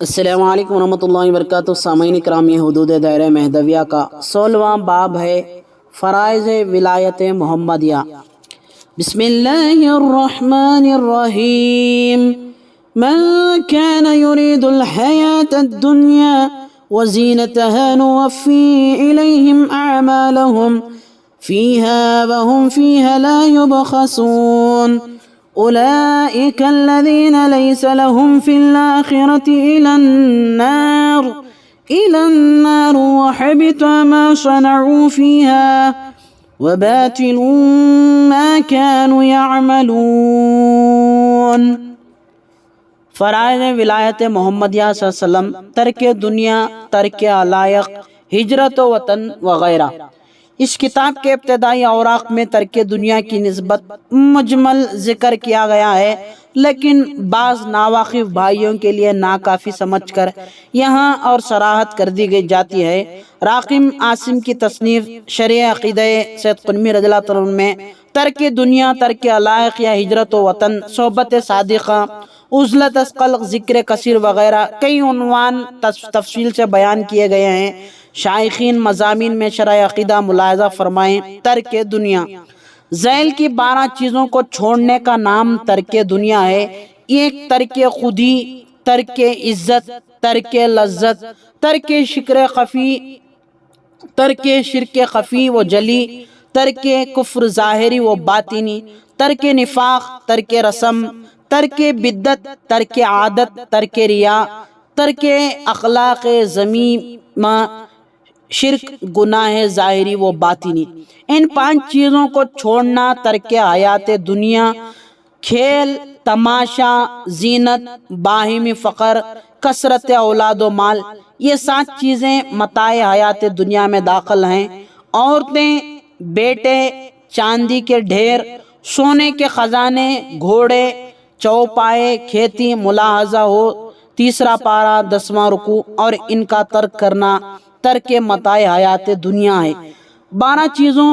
السلام علیکم ورحمۃ اللہ وبرکاتہ۔ سامعین کرام، یہ حدود دائرہ مہدویہ کا 16واں باب ہے، فرائض ولایت محمدیہ۔ بسم اللہ الرحمن الرحیم۔ من كان يريد الحياة الدنيا وزينتها نوفي إليهم أعمالهم فيها وهم فيها لا يبخسون أولئك الذين ليس لهم في الآخرة إلا النار وحبط ما صنعوا فيها وباطل ما كانوا يعملون۔ فرائض ولایت محمدیہ صلی اللہ علیہ وسلم، ترک دنیا، ترک علائق، ہجرت و وطن وغیرہ۔ اس کتاب کے ابتدائی اوراق میں ترک دنیا کی نسبت مجمل ذکر کیا گیا ہے، لیکن بعض ناواقف بھائیوں کے لیے ناکافی سمجھ کر یہاں اور صراحت کر دی جاتی ہے۔ راقم عاصم کی تصنیف شرح عقیدہ سید قطبی رضی اللہ عنہ میں ترک دنیا، ترک علائق یا ہجرت و وطن، صحبت صادقہ، عزلت از خلق، ذکر کثیر وغیرہ کئی عنوان تفصیل سے بیان کیے گئے ہیں۔ شائخین مضامین میں شرح عقیدہ ملاحظہ فرمائیں۔ ترک دنیا، ذیل کی 12 چیزوں کو چھوڑنے کا نام ترک دنیا ہے۔ ایک، ترک خودی، ترک عزت، ترک لذت، ترک شرک خفی و جلی، ترک کفر ظاہری و باطنی، ترک نفاق، ترک رسم، ترک بدعت، ترک عادت، ترک ریا، ترک اخلاق ذمیمہ، شرک، گناہ ظاہری و باطنی۔ ان 5 چیزوں کو چھوڑنا ترک حیات دنیا، کھیل تماشا، زینت، باہمی فقر، کثرت اولاد و مال، یہ 7 چیزیں متاع حیات دنیا میں داخل ہیں۔ عورتیں، بیٹے، چاندی کے ڈھیر، سونے کے خزانے، گھوڑے، چوپائے، کھیتی، ملاحظہ ہو 3 پارہ 10واں رکوع، اور ان کا ترک کرنا ترک متاع حیات دنیا ہے۔ 12 چیزوں،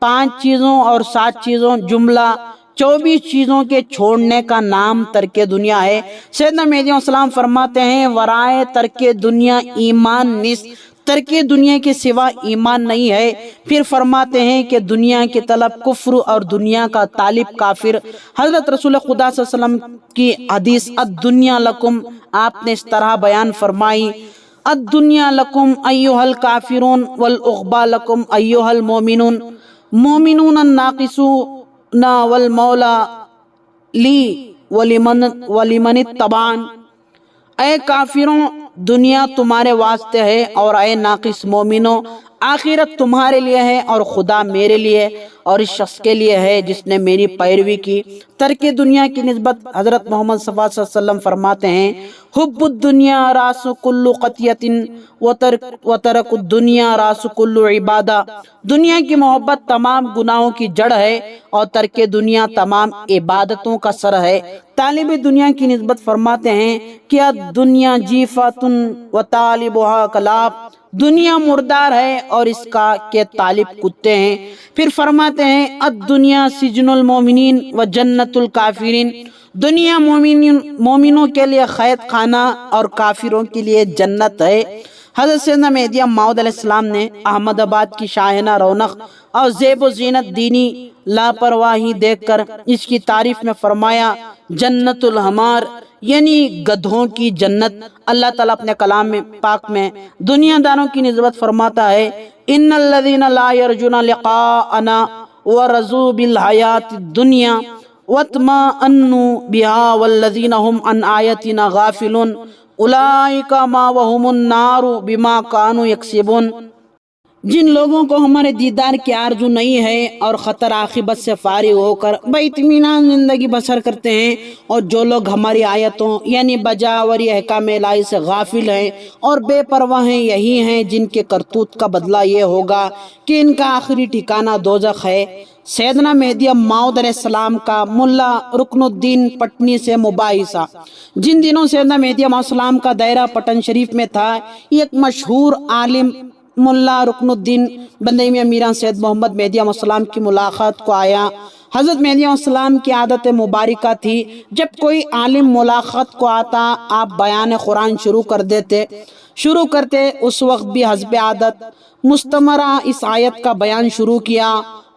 5 چیزوں اور 7 چیزوں، جملہ 24 چیزوں کے چھوڑنے کا نام ترک دنیا ہے۔ سیدنا مہدی علیہ السلام فرماتے ہیں، ورائے ترک دنیا ایمان نیست، ترک دنیا کے سوا ایمان نہیں ہے۔ پھر فرماتے ہیں کہ دنیا کی طلب کفر اور دنیا کا طالب کافر۔ حضرت رسول خدا صلی اللہ علیہ وسلم کی حدیث الدنیا لکم، آپ نے اس طرح بیان فرمائی، الدنیا لکم ایھا الکافرون والعقبی لکم ایھا المؤمنون، مومنون الناقصون والمولا لی ولمن اتبعن۔ اے کافروں، دنیا تمہارے واسطے ہے، اور اے ناقص مومنوں، آخرت تمہارے لیے ہے، اور خدا میرے لیے اور اس شخص کے لیے ہے جس نے میری پیروی کی۔ ترک دنیا کی نسبت حضرت محمد صلی اللہ علیہ وسلم فرماتے ہیں، حب الدنیا راس کل خطیۃ وترک الدنیا راس کل عبادہ۔ دنیا کی محبت تمام گناہوں کی جڑ ہے، اور ترک دنیا تمام عبادتوں کا سر ہے۔ طالب دنیا کی نسبت فرماتے ہیں کہ الدنیا جیفۃ وطالبھا کلاب، دنیا مردار ہے اور اس کا کے طالب کتے ہیں۔ پھر فرماتے ہیں، الدنیا سجن المومنین و جنت الکافرین، دنیا مومنوں کے لیے قید خانہ اور کافروں کے لیے جنت ہے۔ حضرت سیدنا مہدی موعود علیہ السلام نے احمد آباد کی شاہانہ رونق اور زیب و زینت، دینی لاپرواہی دیکھ کر اس کی تعریف میں فرمایا، جنت الحمار، یعنی گدھوں کی جنت۔ اللہ تعالیٰ اپنے کلام میں پاک میں دنیا داروں کی نسبت فرماتا ہے، ان الذین لا یرجون لقاءنا ورضوا بالحیاۃ الدنیا واطمأنوا بها والذین هم عن آیاتنا غافلون اولئک مأواہم النار بما کانوا یکسبون۔ جن لوگوں کو ہمارے دیدار کی آرزو نہیں ہے اور خطر عاقبت سے فارغ ہو کر بے اطمینان زندگی بسر کرتے ہیں، اور جو لوگ ہماری آیتوں یعنی بجاوری احکام الہی سے غافل ہیں اور بے پرواہ ہیں، یہی ہیں جن کے کرتوت کا بدلہ یہ ہوگا کہ ان کا آخری ٹھکانہ دوزخ ہے۔ سیدنا مہدی موعود علیہ السلام کا ملا رکن الدین پٹنی سے مباحثہ۔ جن دنوں سیدنا مہدی علیہ السلام کا دائرہ پٹن شریف میں تھا، ایک مشہور عالم ملا رکن الدین بندہ میاں میران سید محمد مہدی علیہ السلام کی ملاقات کو آیا۔ حضرت مہدی علیہ السلام کی عادت مبارکہ تھی، جب کوئی عالم ملاقات کو آتا آپ بیان قرآن شروع کرتے، اس وقت بھی حسب عادت مستمرہ اس آیت کا بیان شروع کیا: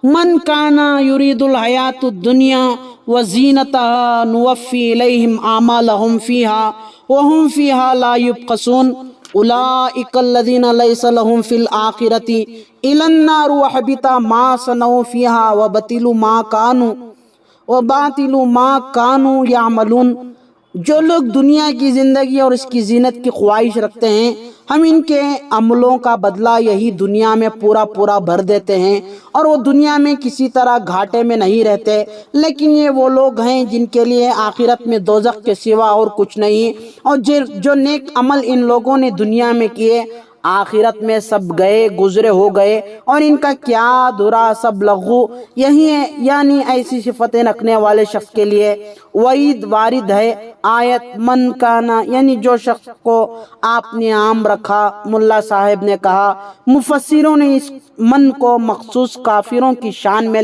من کانا یرید الحیات الدنیا وزینتها نوفی الیہم اعمالہم فیہا وہم فیہا لا یبخسون اولئک الذین لیس لہم فی الآخرۃ الا النار وحبط ما صنعوا فیہا وباطل ما کانوا یعملون۔ جو لوگ دنیا کی زندگی اور اس کی زینت کی خواہش رکھتے ہیں، ہم ان کے عملوں کا بدلہ یہی دنیا میں پورا بھر دیتے ہیں، اور وہ دنیا میں کسی طرح گھاٹے میں نہیں رہتے۔ لیکن یہ وہ لوگ ہیں جن کے لیے آخرت میں دوزخ کے سوا اور کچھ نہیں، اور جو نیک عمل ان لوگوں نے دنیا میں کیے آخرت میں سب گزرے ہو گئے، اور ان کا کیا دھرا سب لغو۔ یہی ہے، یعنی ایسی صفتیں رکھنے والے شخص کے لیے وعید وارد ہے۔ آیت من کانا، یعنی جو شخص کو آپ نے عام رکھا۔ ملا صاحب نے کہا مفسروں نے اس من کو مخصوص کافروں کی شان میں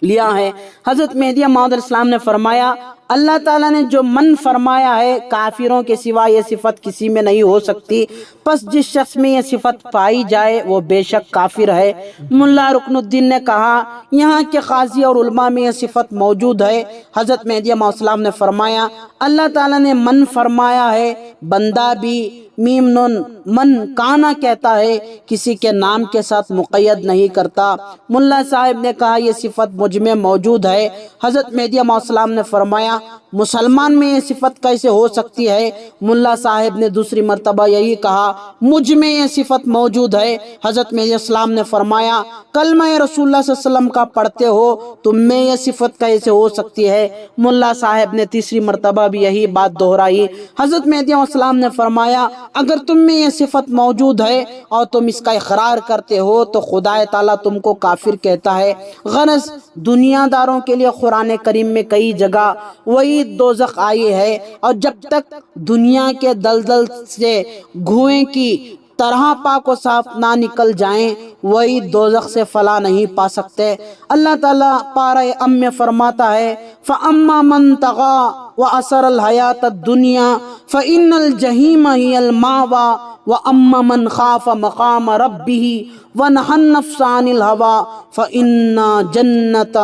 لیا ہے۔ حضرت مہدی موعود علیہ السلام نے فرمایا اللہ تعالیٰ نے جو من فرمایا ہے کافروں کے سوا یہ صفت کسی میں نہیں ہو سکتی، پس جس شخص میں یہ صفت پائی جائے وہ بے شک کافر ہے۔ ملا رکن الدین نے کہا یہاں کے قاضی اور علماء میں یہ صفت موجود ہے۔ حضرت مہدی موعود علیہ السلام نے فرمایا اللہ تعالیٰ نے من فرمایا ہے، بندہ بھی میم نون من کانا کہتا ہے، کسی کے نام کے ساتھ مقید نہیں کرتا۔ ملا صاحب نے کہا یہ صفت مجھ میں موجود ہے۔ حضرت مہدی موعود علیہ السلام نے فرمایا مسلمان میں یہ صفت کیسے ہو سکتی ہے؟ ملا صاحب نے دوسری مرتبہ یہی کہا مجھ میں یہ صفت موجود ہے۔ حضرت مہدی علیہ السلام نے فرمایا کلمہ رسول اللہ صلی اللہ علیہ وسلم کا پڑھتے ہو، تم میں یہ صفت کیسے ہو سکتی ہے؟ ملا صاحب نے تیسری مرتبہ بھی یہی بات دہرائی۔ حضرت مہدی علیہ السلام نے فرمایا اگر تم میں یہ صفت موجود ہے اور تم اس کا اقرار کرتے ہو تو خدا تعالیٰ تم کو کافر کہتا ہے۔ غرض دنیا داروں کے لیے قرآن کریم میں کئی جگہ وعید دوزخ آئی ہے، اور جب تک دنیا کے دلدل سے دھوئیں کی طرح پاک و صاف نہ نکل جائیں وعید دوزخ سے فلاح نہیں پا سکتے۔ اللہ تعالیٰ پارہ میں فرماتا ہے فَأَمَّا مَن طَغَىٰ وَأَثَرَ الْحَيَاةَ الدُّنْيَا فَإِنَّ الْجَحِيمَ هِيَ الْمَأْوَىٰ وَأَمَّا مَنْ خَافَ مَقَامَ رَبِّهِ وَنَهَى النَّفْسَ عَنِ الْهَوَىٰ فَإِنَّ الْجَنَّةَ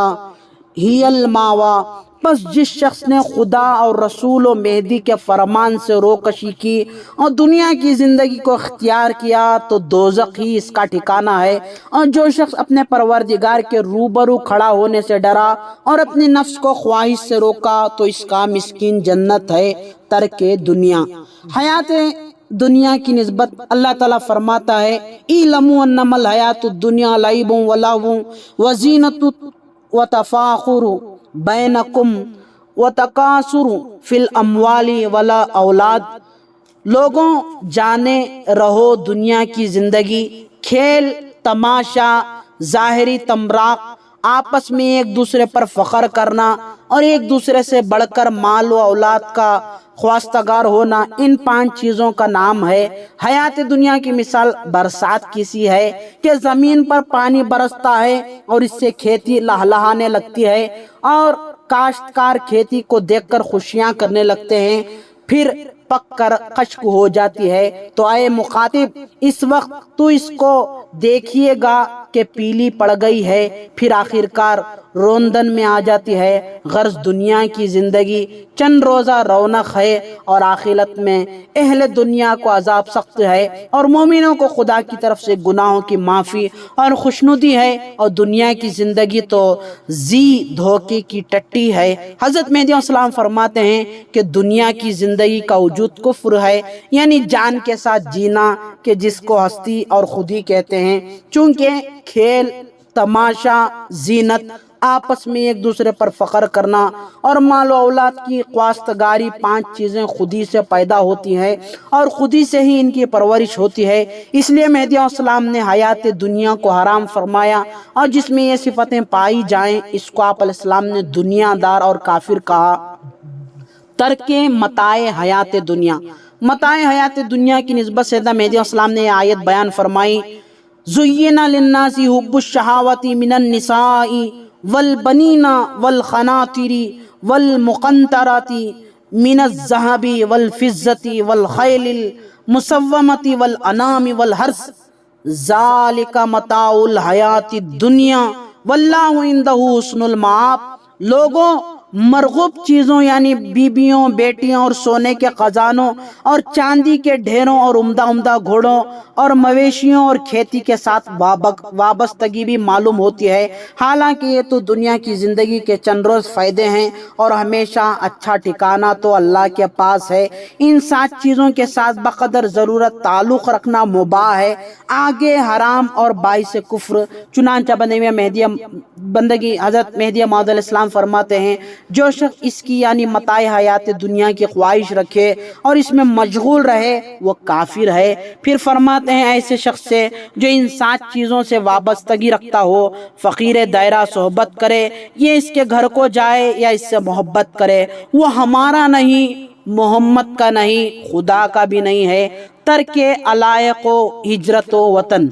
هِيَ الْمَأْوَىٰ۔ بس جس شخص نے خدا اور رسول و مہدی کے فرمان سے روکشی کی اور دنیا کی زندگی کو اختیار کیا تو دوزخ ہی اس کا ٹھکانہ ہے، اور جو شخص اپنے پروردگار کے روبرو کھڑا ہونے سے ڈرا اور اپنی نفس کو خواہش سے روکا تو اس کا مسکین جنت ہے۔ ترک دنیا، حیات دنیا کی نسبت اللہ تعالیٰ فرماتا ہے اعلموا انما الحیات الدنیا لعب ولہو وزینۃ وتفاخر بینکم وتکاثر فی الاموال والاولاد۔ لوگوں جانے رہو دنیا کی زندگی کھیل تماشا ظاہری تمراق، آپس میں ایک دوسرے پر فخر کرنا اور ایک دوسرے سے بڑھ کر مال و اولاد کا خواستگار ہونا، ان 5 چیزوں کا نام ہے حیات دنیا کی مثال برسات کی سی ہے کہ زمین پر پانی برستا ہے اور اس سے کھیتی لہلہانے لگتی ہے اور کاشتکار کھیتی کو دیکھ کر خوشیاں کرنے لگتے ہیں، پھر پک کر خشک ہو جاتی ہے۔ تو اے مخاطب اس وقت تو اس کو دیکھیے گا کہ پیلی پڑ گئی ہے، پھر آخرکار روندن میں آ جاتی ہے۔ غرض دنیا کی زندگی چند روزہ رونق ہے اور آخرت میں اہل دنیا کو عذاب سخت ہے، اور مومنوں کو خدا کی طرف سے گناہوں کی معافی اور خوشنودی ہے، اور دنیا کی زندگی تو دھوکے کی ٹٹی ہے۔ حضرت مہدی علیہ السلام فرماتے ہیں کہ دنیا کی زندگی کا وجود کفر ہے، یعنی جان کے ساتھ جینا کہ جس کو ہستی اور خودی کہتے ہیں، چونکہ کھیل تماشا زینت آپس میں ایک دوسرے پر فخر کرنا اور مال و اولاد کی خواستگاری 5 چیزیں خودی سے پیدا ہوتی ہیں اور خودی سے ہی ان کی پرورش ہوتی ہے۔ اس لیے مہدی علیہ السلام نے حیات دنیا کو حرام فرمایا، اور جس میں یہ صفتیں پائی جائیں اس کو آپ علیہ السلام نے دنیا دار اور کافر کہا۔ ترک متاع حیات دنیا، متاع حیات دنیا کی نسبت سیدنا مہدی علیہ السلام نے یہ آیت بیان فرمائی زُيِّنَ لِلنَّاسِ حُبُّ الشَّهَوَاتِ مِنَ النِّسَاءِ والبنین والقناطر والمقنطرۃ من الذهب والفضة والخيل المسومة والانعام والحرث ذالک متاع الحیات الدنیا واللہ عندہ حسن المآب۔ لوگوں، مرغوب چیزوں یعنی بیبیوں، بیٹیوں اور سونے کے خزانوں اور چاندی کے ڈھیروں اور عمدہ عمدہ گھوڑوں اور مویشیوں اور کھیتی کے ساتھ وابستگی بھی معلوم ہوتی ہے، حالانکہ یہ تو دنیا کی زندگی کے چند روز فائدے ہیں اور ہمیشہ اچھا ٹھکانہ تو اللہ کے پاس ہے۔ ان 7 چیزوں کے ساتھ بقدر ضرورت تعلق رکھنا مباح ہے، آگے حرام اور باعث کفر۔ چنانچہ بندگی حضرت مہدی موعود علیہ السلام فرماتے ہیں، جو شخص اس کی یعنی متاع حیات دنیا کی خواہش رکھے اور اس میں مشغول رہے وہ کافر ہے۔ پھر فرماتے ہیں، ایسے شخص سے جو ان 7 چیزوں سے وابستگی رکھتا ہو، فقیر دائرہ صحبت کرے، یہ اس کے گھر کو جائے یا اس سے محبت کرے، وہ ہمارا نہیں، محمد کا نہیں، خدا کا بھی نہیں ہے۔ ترک علائق و ہجرت و وطن۔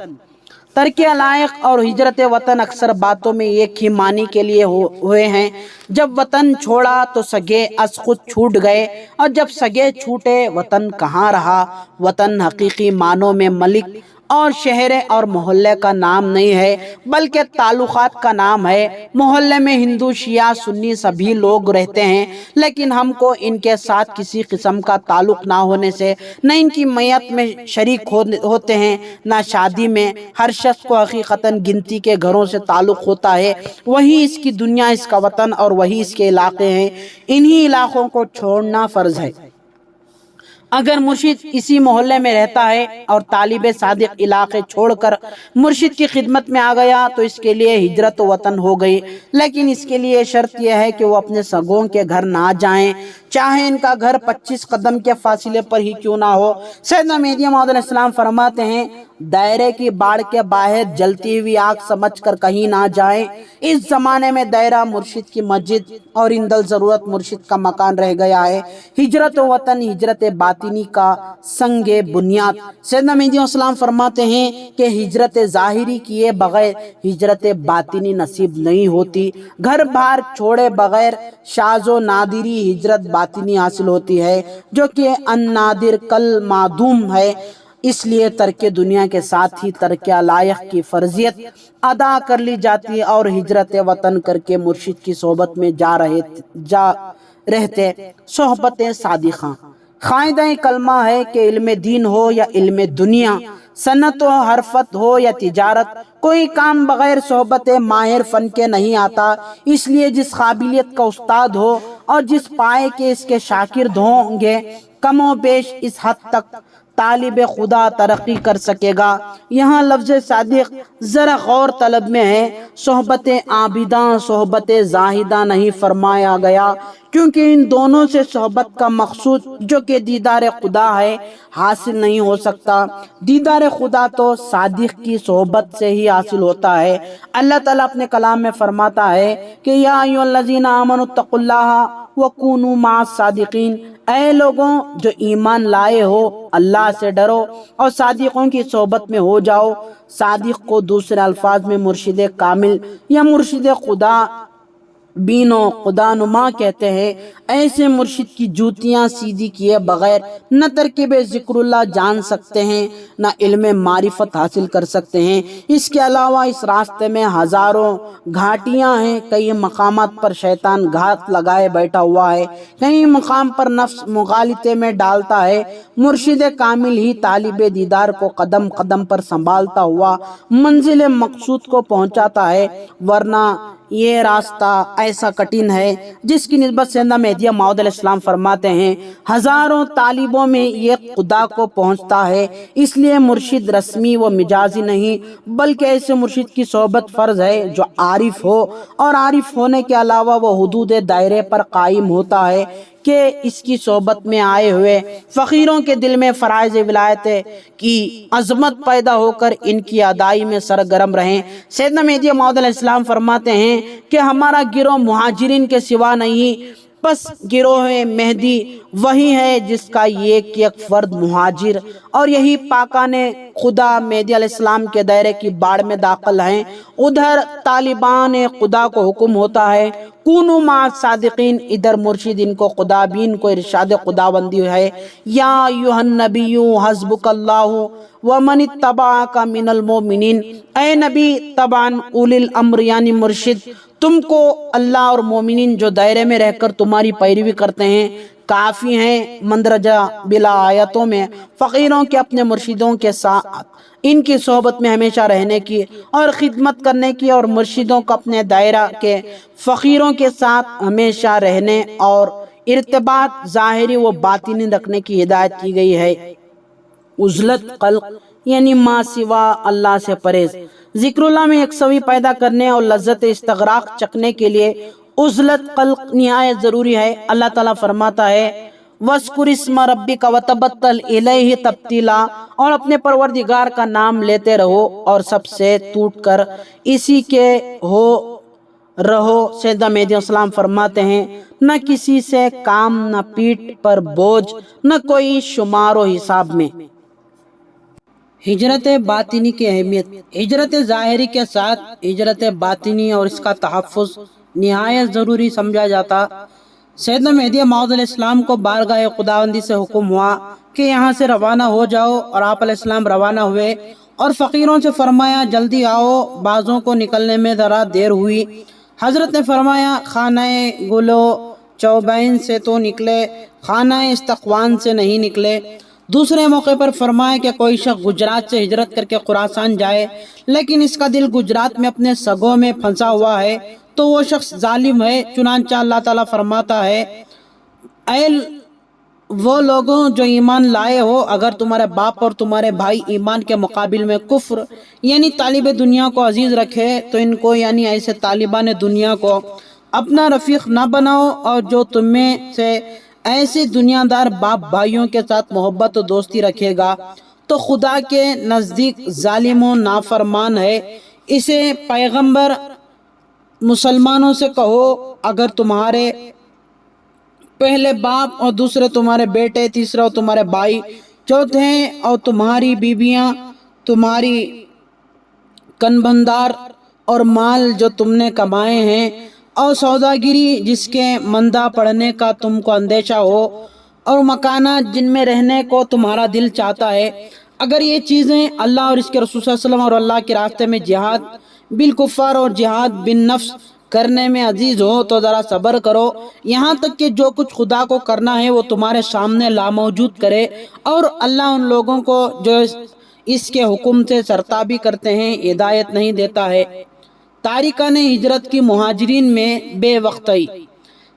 ترک علائق اور ہجرت وطن اکثر باتوں میں ایک ہی معنی کے لیے ہوئے ہیں۔ جب وطن چھوڑا تو سگے از خود چھوٹ گئے، اور جب سگے چھوٹے وطن کہاں رہا۔ وطن حقیقی معنوں میں ملک اور شہر اور محلے کا نام نہیں ہے، بلکہ تعلقات کا نام ہے۔ محلے میں ہندو، شیعہ، سنی سبھی لوگ رہتے ہیں، لیکن ہم کو ان کے ساتھ کسی قسم کا تعلق نہ ہونے سے نہ ان کی میت میں شریک ہوتے ہیں نہ شادی میں۔ ہر شخص کو حقیقتاً گنتی کے گھروں سے تعلق ہوتا ہے، وہی اس کی دنیا، اس کا وطن اور وہی اس کے علاقے ہیں۔ انہی علاقوں کو چھوڑنا فرض ہے۔ اگر مرشد اسی محلے میں رہتا ہے اور طالب صادق علاقے چھوڑ کر مرشد کی خدمت میں آ گیا تو اس کے لیے ہجرت وطن ہو گئی، لیکن اس کے لیے شرط یہ ہے کہ وہ اپنے سگوں کے گھر نہ جائیں، چاہے ان کا گھر 25 قدم کے فاصلے پر ہی کیوں نہ ہو۔ سیدنا مہدی موعود علیہ السلام فرماتے ہیں، دائرے کی باڑ کے باہر جلتی ہوئی آگ سمجھ کر کہیں نہ جائیں۔ اس زمانے میں دائرہ مرشد کی مسجد اور اندل ضرورت مرشد کا مکان رہ گیا ہے۔ ہجرت وطن ہجرت باطنی کا سنگ بنیاد۔ سیدنا مہدی علیہ السلام فرماتے ہیں کہ ہجرت ظاہری کیے بغیر ہجرت باطنی نصیب نہیں ہوتی۔ گھر بار چھوڑے بغیر شاذ و نادری ہجرت باطنی حاصل ہوتی ہے، جو کہ ان نادر کل معدوم ہے۔ اس لیے ترک دنیا کے ساتھ ہی ترک علائق کی فرضیت ادا کر لی جاتی ہے، اور ہجرت وطن کر کے مرشد کی صحبت میں جا رہتے صحبت صادقہ۔ قاعدہ کلمہ ہے کہ علم دین ہو یا علم دنیا، صنعت و حرفت ہو یا تجارت، کوئی کام بغیر صحبت ماہر فن کے نہیں آتا۔ اس لیے جس قابلیت کا استاد ہو اور جس پائے کے اس کے شاگرد ہوں گے، کم و بیش اس حد تک طالب خدا ترقی کر سکے گا۔ یہاں لفظ صادق ذرا غور طلب میں ہے، صحبت عابداں صحبت زاہداں نہیں فرمایا گیا، کیونکہ ان دونوں سے صحبت کا مقصود جو کہ دیدار خدا ہے حاصل نہیں ہو سکتا۔ دیدار خدا تو صادق کی صحبت سے ہی حاصل ہوتا ہے۔ اللہ تعالیٰ اپنے کلام میں فرماتا ہے کہ یا ایھا الذین آمنوا اتقوا اللہ وکونوا مع الصادقین، اے لوگوں جو ایمان لائے ہو اللہ سے ڈرو اور صادقوں کی صحبت میں ہو جاؤ۔ صادق کو دوسرے الفاظ میں مرشد کامل یا مرشد خدا بین و خدا نما کہتے ہیں۔ ایسے مرشد کی جوتیاں سیدھی کیے بغیر نہ ترکیب ذکر اللہ جان سکتے ہیں، نہ علم معرفت حاصل کر سکتے ہیں۔ اس کے علاوہ اس راستے میں ہزاروں گھاٹیاں ہیں، کئی مقامات پر شیطان گھات لگائے بیٹھا ہوا ہے، کئی مقام پر نفس مغالطے میں ڈالتا ہے۔ مرشد کامل ہی طالب دیدار کو قدم قدم پر سنبھالتا ہوا منزل مقصود کو پہنچاتا ہے، ورنہ یہ راستہ ایسا کٹھن ہے جس کی نسبت سیدنا مہدی موعود علیہ السلام فرماتے ہیں ہزاروں طالبوں میں یہ خدا کو پہنچتا ہے۔ اس لیے مرشد رسمی و مجازی نہیں، بلکہ ایسے مرشد کی صحبت فرض ہے جو عارف ہو، اور عارف ہونے کے علاوہ وہ حدود دائرے پر قائم ہوتا ہے کہ اس کی صحبت میں آئے ہوئے فقیروں کے دل میں فرائض ولایت کی عظمت پیدا ہو کر ان کی ادائی میں سرگرم رہیں۔ سیدنا مہدی موعود علیہ السلام فرماتے ہیں کہ ہمارا گروہ مہاجرین کے سوا نہیں، پس گروہ مہدی وہی ہے جس کا ایک فرد مہاجر اور یہی پاکان خدا مہدی علیہ السلام کے دائرے کی باڑ میں داخل ہیں۔ ادھر طالبان خدا کو حکم ہوتا ہے کونوا مع صادقین، ادھر مرشد ان کو خدا بین کو ارشاد خداوندی ہے، یا ایھا النبی حسبک اللہ ومن اتبعک من المؤمنین، اے نبی طبعاً اولی الامر یعنی مرشد، تم کو اللہ اور مومنین جو دائرے میں رہ کر تمہاری پیروی کرتے ہیں کافی ہیں مندرجہ بلا آیتوں میں فقیروں کے اپنے مرشدوں کے ساتھ ان کی صحبت میں ہمیشہ رہنے کی اور خدمت کرنے کی، اور مرشدوں کو اپنے دائرہ کے فقیروں کے ساتھ ہمیشہ رہنے اور ارتباط ظاہری و باطنی رکھنے کی ہدایت کی گئی ہے۔ عزلت قلق یعنی ما سوا اللہ سے پرہیز، ذکر اللہ میں یکسوئی پیدا کرنے اور لذت استغراق چکھنے کے لیے عزلت قلق نہایت ضروری ہے۔ اللہ تعالیٰ فرماتا ہے وَاذْكُرِ اسْمَ رَبِّكَ وَتَبَتَّلْ إِلَيْهِ تَبْتِيلًا، اور اپنے پروردگار کا نام لیتے رہو اور سب سے ٹوٹ کر اسی کے ہو رہو۔ سیدنا مہدی علیہ السلام فرماتے ہیں نہ کسی سے کام، نہ پیٹھ پر بوجھ، نہ کوئی شمار و حساب میں۔ ہجرت باطنی کی اہمیت، ہجرت ظاہری کے ساتھ ہجرت باطنی اور اس کا تحفظ نہایت ضروری سمجھا جاتا۔ سیدنا مہدی موعود علیہ السلام کو بارگاہ خداوندی سے حکم ہوا کہ یہاں سے روانہ ہو جاؤ، اور آپ علیہ السلام روانہ ہوئے اور فقیروں سے فرمایا جلدی آؤ، بعضوں کو نکلنے میں ذرا دیر ہوئی۔ حضرت نے فرمایا خانہ گلو چوبین سے تو نکلے، خانہ استقوان سے نہیں نکلے۔ دوسرے موقع پر فرمایا کہ کوئی شخص گجرات سے ہجرت کر کے خراسان جائے لیکن اس کا دل گجرات میں اپنے سگوں میں پھنسا ہوا ہے تو وہ شخص ظالم ہے۔ چنانچہ اللہ تعالیٰ فرماتا ہے اے وہ لوگوں جو ایمان لائے ہو، اگر تمہارے باپ اور تمہارے بھائی ایمان کے مقابل میں کفر یعنی طالب دنیا کو عزیز رکھے تو ان کو یعنی ایسے طالبان دنیا کو اپنا رفیق نہ بناؤ، اور جو تم میں سے ایسے دنیا دار باپ بھائیوں کے ساتھ محبت و دوستی رکھے گا تو خدا کے نزدیک ظالم و نافرمان ہے۔ اسے پیغمبر مسلمانوں سے کہو اگر تمہارے پہلے باپ اور دوسرے تمہارے بیٹے، تیسرا تمہارے بھائی، چوتھے اور تمہاری بیویاں، تمہاری کنبندار اور مال جو تم نے کمائے ہیں، اور سوداگری جس کے مندہ پڑنے کا تم کو اندیشہ ہو، اور مکانات جن میں رہنے کو تمہارا دل چاہتا ہے، اگر یہ چیزیں اللہ اور اس کے رسول صلی اللہ علیہ وسلم اور اللہ کے راستے میں جہاد بالکفار اور جہاد بالنفس کرنے میں عزیز ہو تو ذرا صبر کرو، یہاں تک کہ جو کچھ خدا کو کرنا ہے وہ تمہارے سامنے لاموجود کرے، اور اللہ ان لوگوں کو جو اس کے حکم سے سرتابی کرتے ہیں ہدایت نہیں دیتا ہے۔ تارکان ہجرت کی مہاجرین میں بے وقتی،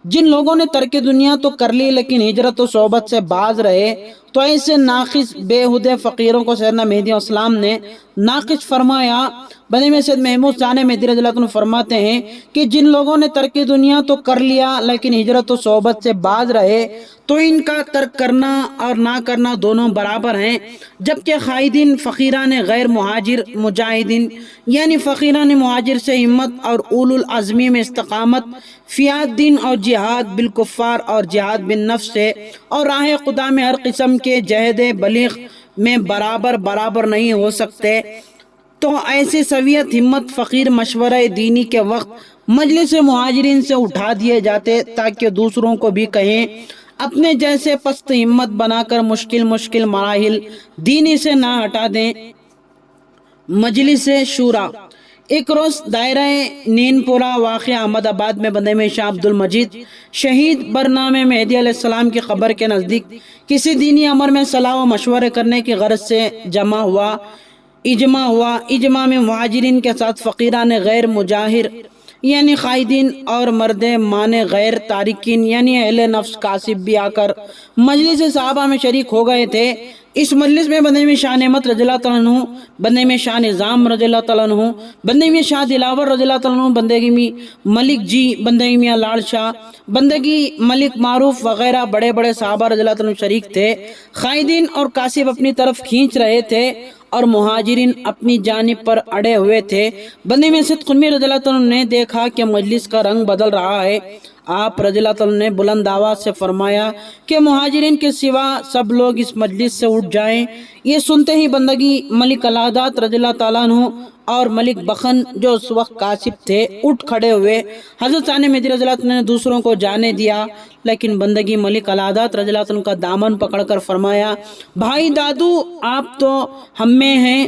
جن لوگوں نے ترک دنیا تو کر لی لیکن ہجرت و صحبت سے باز رہے تو ایسے ناقص بےہودے فقیروں کو سیدنا مہدی علیہ السلام نے ناقص فرمایا۔ بنے میں سید محمود ثانی مہدی رضی اللہ عنہ فرماتے ہیں کہ جن لوگوں نے ترک دنیا تو کر لیا لیکن ہجرت و صحبت سے باز رہے تو ان کا ترک کرنا اور نہ کرنا دونوں برابر ہیں، جبکہ قائدین فقیران غیر مہاجر مجاہدین یعنی فقیران مہاجر سے ہمت اور اولو العزمی میں استقامت، فیاد دین اور جہاد بالکفار اور جہاد بالنفس سے اور راہ خدا میں ہر قسم کے جہد بلیغ میں برابر نہیں ہو سکتے، تو ایسے سویت ہمت فقیر مشورہ دینی کے وقت مجلس مہاجرین سے اٹھا دیے جاتے تاکہ دوسروں کو بھی کہیں اپنے جیسے پست ہمت بنا کر مشکل مراحل دینی سے نہ ہٹا دیں۔ مجلس شورا، ایک روز دائرہ نین پورہ واقع احمد آباد میں بندے میں شاہ عبد المجید شہید برنامہ مہدی علیہ السلام کی قبر کے نزدیک کسی دینی امر میں صلاح و مشورے کرنے کی غرض سے اجماع ہوا۔ اجماع میں مہاجرین کے ساتھ فقیران غیر مجاہر یعنی قائدین اور مرد مان غیر تارکین یعنی اہل نفس کاسب بھی آ کر مجلس صحابہ میں شریک ہو گئے تھے۔ اس مجلس میں بندے میں شاہ نعمت رضی اللہ تعالیٰ عنہ، بندے میں شاہ نظام رضی اللہ تعالیٰ عنہ، بندے میں شاہ دلاور رضی اللہ تعالیٰ عنہ، بندگی میں ملک جی، بندگی میں لاڑ شاہ، بندگی ملک معروف وغیرہ بڑے بڑے صحابہ رضی اللہ تعالیٰ عنہ شریک تھے۔ قائدین اور کاسب اپنی طرف کھینچ رہے تھے اور مہاجرین اپنی جانب پر اڑے ہوئے تھے۔ بندے میں صدق قمی رضی اللہ عنہ نے دیکھا کہ مجلس کا رنگ بدل رہا ہے۔ آپ رضی اللہ عنہ نے بلند آواز سے فرمایا کہ مہاجرین کے سوا سب لوگ اس مجلس سے اٹھ جائیں۔ یہ سنتے ہی بندگی ملک العادات رضی اللہ تعالیٰ عنہ اور ملک بخن جو اس وقت کاسب تھے اٹھ کھڑے ہوئے۔ حضرت ثانی مہدی رضی اللہ عنہ نے دوسروں کو جانے دیا، لیکن بندگی ملک العادات رضی اللہ عنہ کا دامن پکڑ کر فرمایا، بھائی دادو آپ تو ہم میں ہیں۔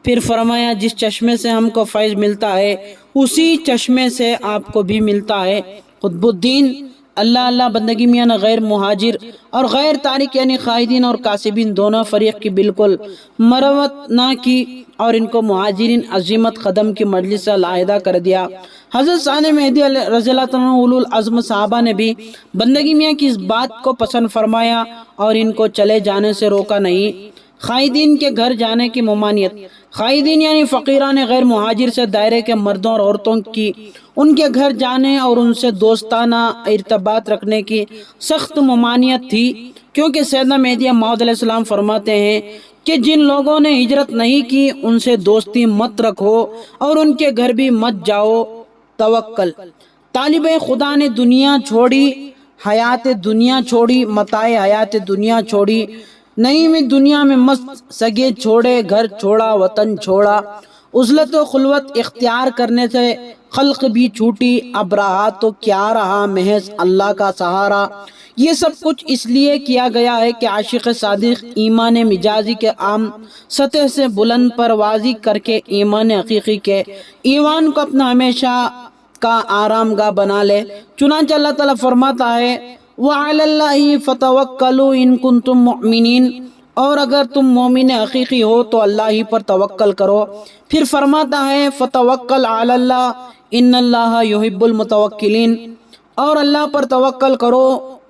پھر فرمایا، جس چشمے سے ہم کو فیض ملتا ہے اسی چشمے سے آپ کو بھی ملتا ہے۔ قطب الدین اللہ اللہ بندگی میاں نے غیر مہاجر اور غیر تارک یعنی قائدین اور کاسبین دونوں فریق کی بالکل مروت نہ کی اور ان کو مہاجرین عظیمت قدم کی مجلس سے علیحدہ کر دیا۔ حضرت ثانی مہدی رضی اللہ عنہ اولو العزم صحابہ نے بھی بندگی میاں کی اس بات کو پسند فرمایا اور ان کو چلے جانے سے روکا نہیں۔ قائدین کے گھر جانے کی ممانعت، قائدین یعنی فقیران غیر مہاجر سے دائرے کے مردوں اور عورتوں کی ان کے گھر جانے اور ان سے دوستانہ ارتباط رکھنے کی سخت ممانعت تھی، کیونکہ سیدنا مہدی موعود علیہ السلام فرماتے ہیں کہ جن لوگوں نے ہجرت نہیں کی ان سے دوستی مت رکھو اور ان کے گھر بھی مت جاؤ۔ توکل، طالب خدا نے دنیا چھوڑی، حیات دنیا چھوڑی، متاع حیات دنیا چھوڑی، نہیں میں دنیا میں مست، سگے چھوڑے گھر چھوڑا وطن چھوڑا، عزلت و خلوت اختیار کرنے سے خلق بھی چھوٹی، اب رہا تو کیا رہا محض اللہ کا سہارا۔ یہ سب کچھ اس لیے کیا گیا ہے کہ عاشق صادق ایمان مجازی کے عام سطح سے بلند پروازی کر کے ایمان حقیقی کے ایوان کو اپنا ہمیشہ کا آرام گاہ بنا لے۔ چنانچہ اللہ تعالیٰ فرماتا ہے، وَعَلَى اللَّهِ فَتَوَكَّلُوا إِن كُنتُم مُؤْمِنِينَ، اور اگر تم مومن حقیقی ہو تو اللہ ہی پر توکل کرو۔ پھر فرماتا ہے، فَتَوَكَّلْ عَلَى اللَّهِ إِنَّ اللَّهَ يُحِبُّ الْمُتَوَكِّلِينَ، اور اللہ پر توکل کرو،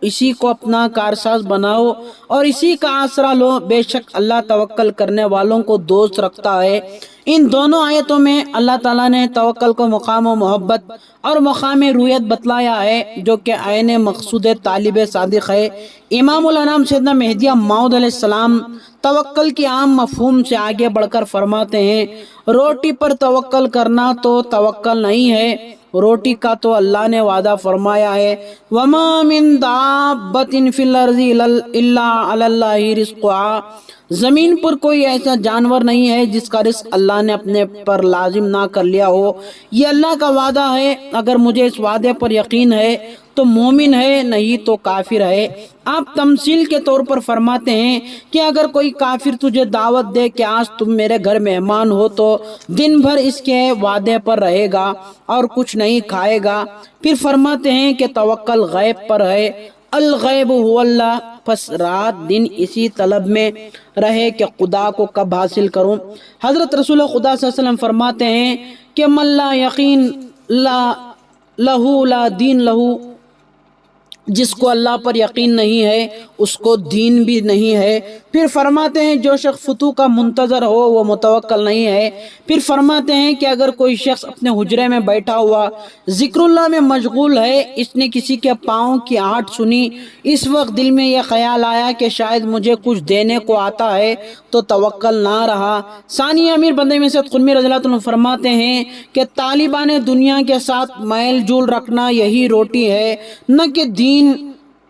اسی کو اپنا کارساز بناؤ اور اسی کا آسرا لو، بے شک اللہ توکل کرنے والوں کو دوست رکھتا ہے۔ ان دونوں آیتوں میں اللہ تعالیٰ نے توکل کو مقام و محبت اور مقام رویت بتلایا ہے، جو کہ عین مقصود طالب صادق ہے۔ امام الانام سیدنا مہدی موعود علیہ السلام توکل کی عام مفہوم سے آگے بڑھ کر فرماتے ہیں، روٹی پر توکل کرنا تو توکل نہیں ہے، روٹی کا تو اللہ نے وعدہ فرمایا ہے، وَمَا مِن دَابَّةٍ فِي الْأَرْضِ إِلَّا عَلَى اللَّهِ رِزْقُهَا، زمین پر کوئی ایسا جانور نہیں ہے جس کا رزق اللہ نے اپنے پر لازم نہ کر لیا ہو، یہ اللہ کا وعدہ ہے۔ اگر مجھے اس وعدے پر یقین ہے تو مومن ہے، نہیں تو کافر ہے۔ آپ تمثیل کے طور پر فرماتے ہیں کہ اگر کوئی کافر تجھے دعوت دے کہ آج تم میرے گھر مہمان ہو تو دن بھر اس کے وعدے پر رہے گا اور کچھ نہیں کھائے گا۔ پھر فرماتے ہیں کہ توکل غیب پر ہے، الغیب هو اللہ، پس رات دن اسی طلب میں رہے کہ خدا کو کب حاصل کروں۔ حضرت رسول خدا صلی اللہ علیہ وسلم فرماتے ہیں کہ من لا یقین لا لہو لا دین لہو، جس کو اللہ پر یقین نہیں ہے اس کو دین بھی نہیں ہے۔ پھر فرماتے ہیں جو شخص فتوح کا منتظر ہو وہ متوکل نہیں ہے۔ پھر فرماتے ہیں کہ اگر کوئی شخص اپنے حجرے میں بیٹھا ہوا ذکر اللہ میں مشغول ہے، اس نے کسی کے پاؤں کی آہٹ سنی، اس وقت دل میں یہ خیال آیا کہ شاید مجھے کچھ دینے کو آتا ہے، تو توکل نہ رہا۔ ثانی امیر بندگی میں سید قطب رضی اللہ عنہ فرماتے ہیں کہ طالبان دنیا کے ساتھ میل جول رکھنا یہی روٹی ہے، نہ کہ دین۔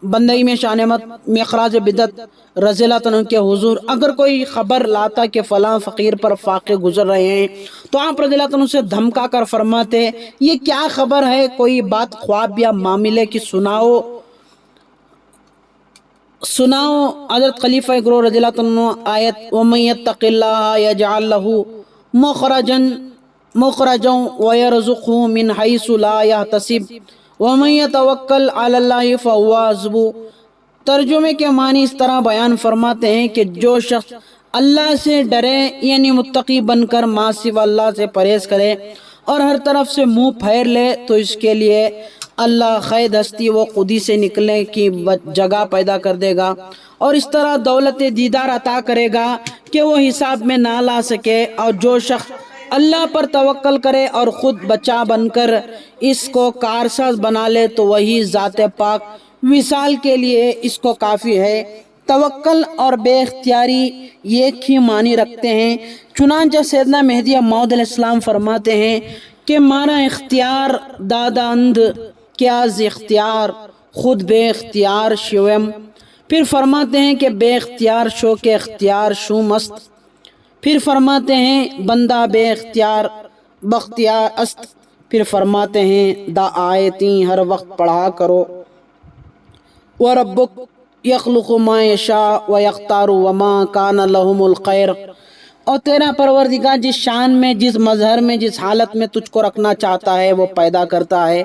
بندگی میں شان احمد مخراج بدعت رضی اللہ عنہ کے حضور اگر کوئی خبر لاتا کہ فلاں فقیر پر فاقے گزر رہے ہیں تو آپ رضی اللہ عنہ سے دھمکا کر فرماتے، یہ کیا خبر ہے، کوئی بات خواب یا معاملے کی سناؤ۔ حضرت خلیفہ گروہ رضی اللہ عنہ آیت وَمَن يَتَّقِ اللَّهَ يَجْعَل لَّهُ مخرجا وَيَرْزُقْهُ مِنْ حَيْثُ لَا يَحْتَسِبُ وَمَن يَتَوَكَّلْ عَلَى اللَّهِ فَهُوَ حَسْبُهُ۔ ترجمے کے معنی اس طرح بیان فرماتے ہیں کہ جو شخص اللہ سے ڈرے یعنی متقی بن کر ما سوا اللہ سے پرہیز کرے اور ہر طرف سے منہ پھیر لے تو اس کے لیے اللہ خیر ہستی و خودی سے نکلنے کی جگہ پیدا کر دے گا اور اس طرح دولت دیدار عطا کرے گا کہ وہ حساب میں نہ لا سکے۔ اور جو شخص اللہ پر توکل کرے اور خود بچا بن کر اس کو کارساز بنا لے تو وہی ذات پاک وصال کے لیے اس کو کافی ہے۔ توکل اور بے اختیاری ایک ہی معنی رکھتے ہیں، چنانچہ سیدنا مہدی موعود علیہ السلام فرماتے ہیں کہ مارا اختیار دادا اندھ کہ از اختیار خود بے اختیار شویم، پھر فرماتے ہیں کہ بے اختیار شو کے اختیار شو مست، پھر فرماتے ہیں بندہ بے اختیار بختیار است، پھر فرماتے ہیں دا آیتیں ہر وقت پڑھا کرو، وَرَبُّكَ يَخْلُقُ مَا يَشَاءُ وَيَخْتَارُ وَمَا كَانَ لَهُمُ الْخَيْرُ، اور تیرا پروردگار جس شان میں، جس مظہر میں، جس حالت میں تجھ کو رکھنا چاہتا ہے وہ پیدا کرتا ہے،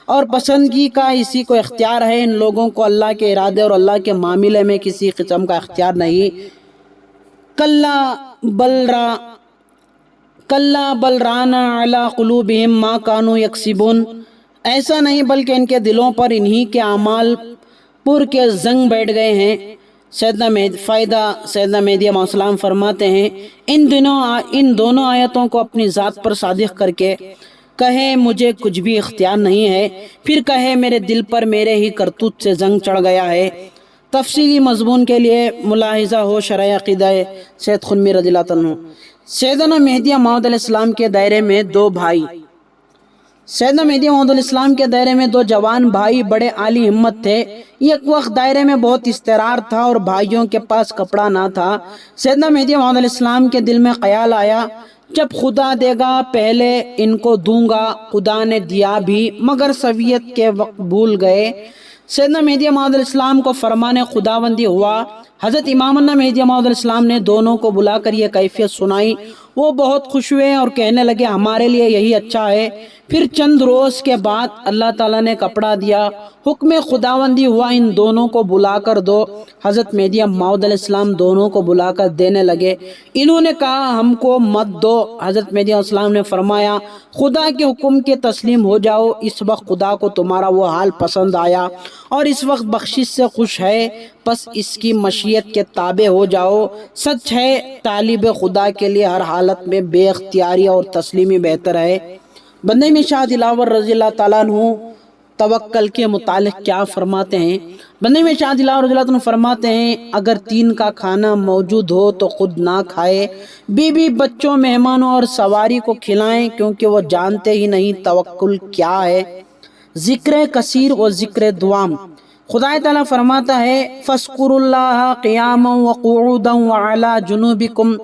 اور پسندگی کا اسی کو اختیار ہے۔ ان لوگوں کو اللہ کے ارادے اور اللہ کے معاملے میں کسی قسم کا اختیار نہیں۔ کلا بل رانا علی قلوبہم ما کانوا یکسبون، ایسا نہیں بلکہ ان کے دلوں پر انہی کے اعمال پر کے زنگ بیٹھ گئے ہیں۔ سیدنا مہدی علیہ السلام فرماتے ہیں ان دونوں آیتوں کو اپنی ذات پر صادق کر کے کہے مجھے کچھ بھی اختیار نہیں ہے، پھر کہے میرے دل پر میرے ہی کرتوت سے زنگ چڑھ گیا ہے۔ تفصیلی مضمون کے لیے ملاحظہ ہو شرح عقیدہ سید خنمی رضی اللہ عنہ۔ سیدنا مہدی موعود علیہ السلام کے دائرے میں دو بھائی، سیدنا مہدی موعود علیہ السلام کے دائرے میں دو جوان بھائی بڑے عالی ہمت تھے۔ ایک وقت دائرے میں بہت اضطرار تھا اور بھائیوں کے پاس کپڑا نہ تھا۔ سیدنا مہدی موعود علیہ السلام کے دل میں خیال آیا جب خدا دے گا پہلے ان کو دوں گا، خدا نے دیا بھی مگر سویت کے وقت بھول گئے۔ سیدنا مہدی موعود علیہ السلام کو فرمان خداوندی ہوا۔ حضرت امام اللہ مہدی موعود علیہ السلام نے دونوں کو بلا کر یہ کیفیت سنائی۔ وہ بہت خوش ہوئے اور کہنے لگے ہمارے لیے یہی اچھا ہے۔ پھر چند روز کے بعد اللہ تعالیٰ نے کپڑا دیا، حکم خداوندی ہوا ان دونوں کو بلا کر دو۔ حضرت مہدی موعود علیہ السلام دونوں کو بلا کر دینے لگے۔ انہوں نے کہا ہم کو مت دو۔ حضرت مہدی علیہ السلام نے فرمایا خدا کے حکم کے تسلیم ہو جاؤ، اس وقت خدا کو تمہارا وہ حال پسند آیا اور اس وقت بخشش سے خوش ہے، پس اس کی مشیت کے تابع ہو جاؤ۔ سچ ہے طالب خدا کے لیے ہر حالت میں بے اختیاری اور تسلیمی بہتر ہے۔ بندے میں شاہ دلاور رضی اللہ تعالیٰ عنہ توکل کے متعلق کیا فرماتے ہیں؟ بندے میں شاہ دلاور رضی اللہ عنہ فرماتے ہیں اگر 3 کا کھانا موجود ہو تو خود نہ کھائے، بیوی بچوں مہمانوں اور سواری کو کھلائیں، کیونکہ وہ جانتے ہی نہیں توکل کیا ہے۔ ذکر کثیر و ذکر دوام۔ خدا تعالیٰ فرماتا ہے فَاذْكُرُوا اللَّهَ قِيَامًا وَقُعُودًا وَعَلَى جُنُوبِكُمْ،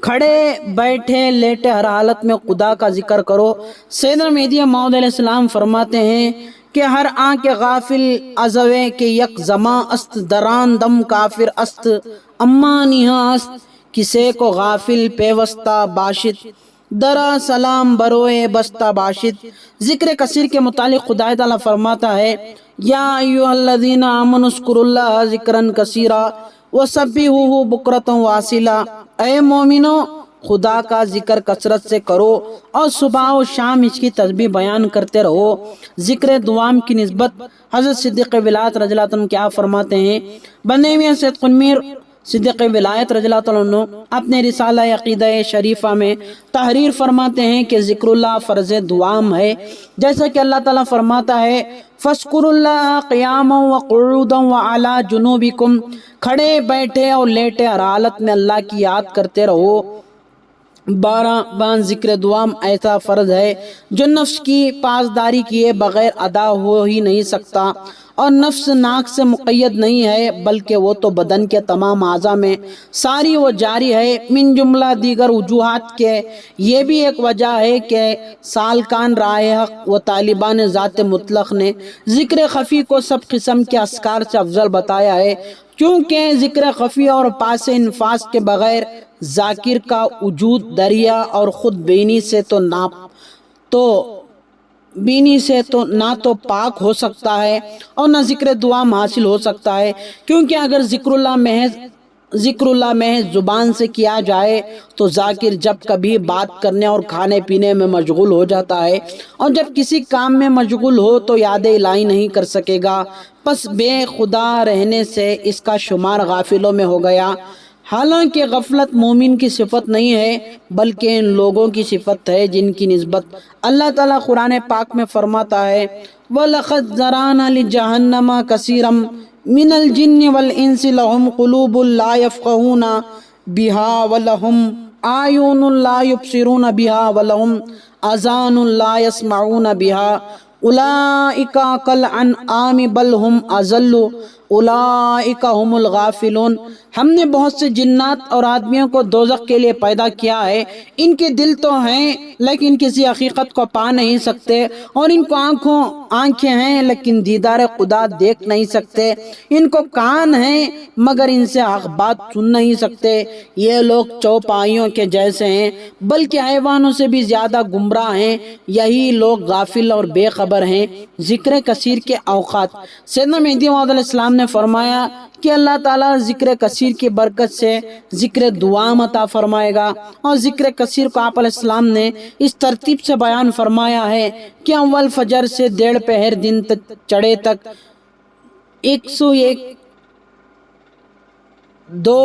کھڑے بیٹھے لیٹے ہر حالت میں خدا کا ذکر کرو۔ سیدنا مہدی موعود علیہ السلام فرماتے ہیں کہ ہر آنکھ غافل ازوے کے یک زماں است، دران دم کافر است اما نیہا است، کسے کو غافل پیوستہ باشد، درا سلام بروئے بستہ باشد۔ ذکر کثیر کے متعلق خدا تعالیٰ فرماتا ہے یا ایھا الذین آمنوا اذکروا اللہ ذکرا کثیرا وسبحوہ بکرۃ واصیلا، اے مومنو خدا کا ذکر کثرت سے کرو اور صبح و شام اس کی تسبیح بیان کرتے رہو۔ ذکر دوام کی نسبت حضرت صدیق ولایت رضی اللہ عنہ کیا فرماتے ہیں؟ بندے میں سید خنمیر صدیق ولایت رضی اللہ عنہ اپنے رسالہ عقیدہ شریفہ میں تحریر فرماتے ہیں کہ ذکر اللہ فرض دوام ہے، جیسا کہ اللہ تعالیٰ فرماتا ہے فَاذْكُرُوا اللَّهَ قِيَامًا وَقُعُودًا وَعَلَى جُنُوبِكُمْ، کھڑے بیٹھے اور لیٹے ہر حالت میں اللہ کی یاد کرتے رہو۔ 12 ذکر دوام ایسا فرض ہے جو نفس کی پاسداری کیے بغیر ادا ہو ہی نہیں سکتا، اور نفس ناک سے مقید نہیں ہے بلکہ وہ تو بدن کے تمام اعضاء میں ساری وہ جاری ہے۔ من جملہ دیگر وجوہات کے یہ بھی ایک وجہ ہے کہ سالکان راہ حق و طالبان ذات مطلق نے ذکر خفی کو سب قسم کے اذکار سے افضل بتایا ہے، کیونکہ ذکر خفی اور پاس انفاس کے بغیر ذاکر کا وجود دریا اور خود بینی سے تو نہ تو پاک ہو سکتا ہے اور نہ ذکر دوام حاصل ہو سکتا ہے، کیونکہ اگر ذکر اللہ محض زبان سے کیا جائے تو ذاکر جب کبھی بات کرنے اور کھانے پینے میں مشغول ہو جاتا ہے، اور جب کسی کام میں مشغول ہو تو یاد الہی نہیں کر سکے گا، پس بے خدا رہنے سے اس کا شمار غافلوں میں ہو گیا۔ حالانکہ غفلت مومن کی صفت نہیں ہے بلکہ ان لوگوں کی صفت ہے جن کی نسبت اللہ تعالیٰ قرآن پاک میں فرماتا ہے وَلَقَدْ ذَرَأْنَا لِجَهَنَّمَ كَثِيرًا مِنَ الْجِنِّ وَالْإِنسِ لَهُمْ قُلُوبٌ لَا يَفْقَهُونَ بِهَا وَلَهُمْ أَعْيُنٌ لَا يُبْصِرُونَ بِهَا وَلَهُمْ آذَانٌ لَا يَسْمَعُونَ بِهَا اولئک کالانعام بل ہم اضل اولئک هم الغافلون۔ ہم نے بہت سے جنات اور آدمیوں کو دوزخ کے لیے پیدا کیا ہے، ان کے دل تو ہیں لیکن کسی حقیقت کو پا نہیں سکتے، اور ان کو آنکھیں ہیں لیکن دیدار خدا دیکھ نہیں سکتے، ان کو کان ہیں مگر ان سے حق بات سن نہیں سکتے۔ یہ لوگ چوپائیوں کے جیسے ہیں بلکہ حیوانوں سے بھی زیادہ گمراہ ہیں، یہی لوگ غافل اور بے خبر ہیں۔ ذکر کثیر کے اوقات۔ سیدنا مہدی موعود علیہ السلام نے فرمایا کہ اللہ تعالیٰ ذکر کثیر کی برکت سے ذکر دعا عطا فرمائے گا، اور ذکر کثیر کو آپ علیہ السلام نے اس ترتیب سے بیان فرمایا ہے کہ اول فجر سے 1.5 پہر دن چڑھے تک 101 2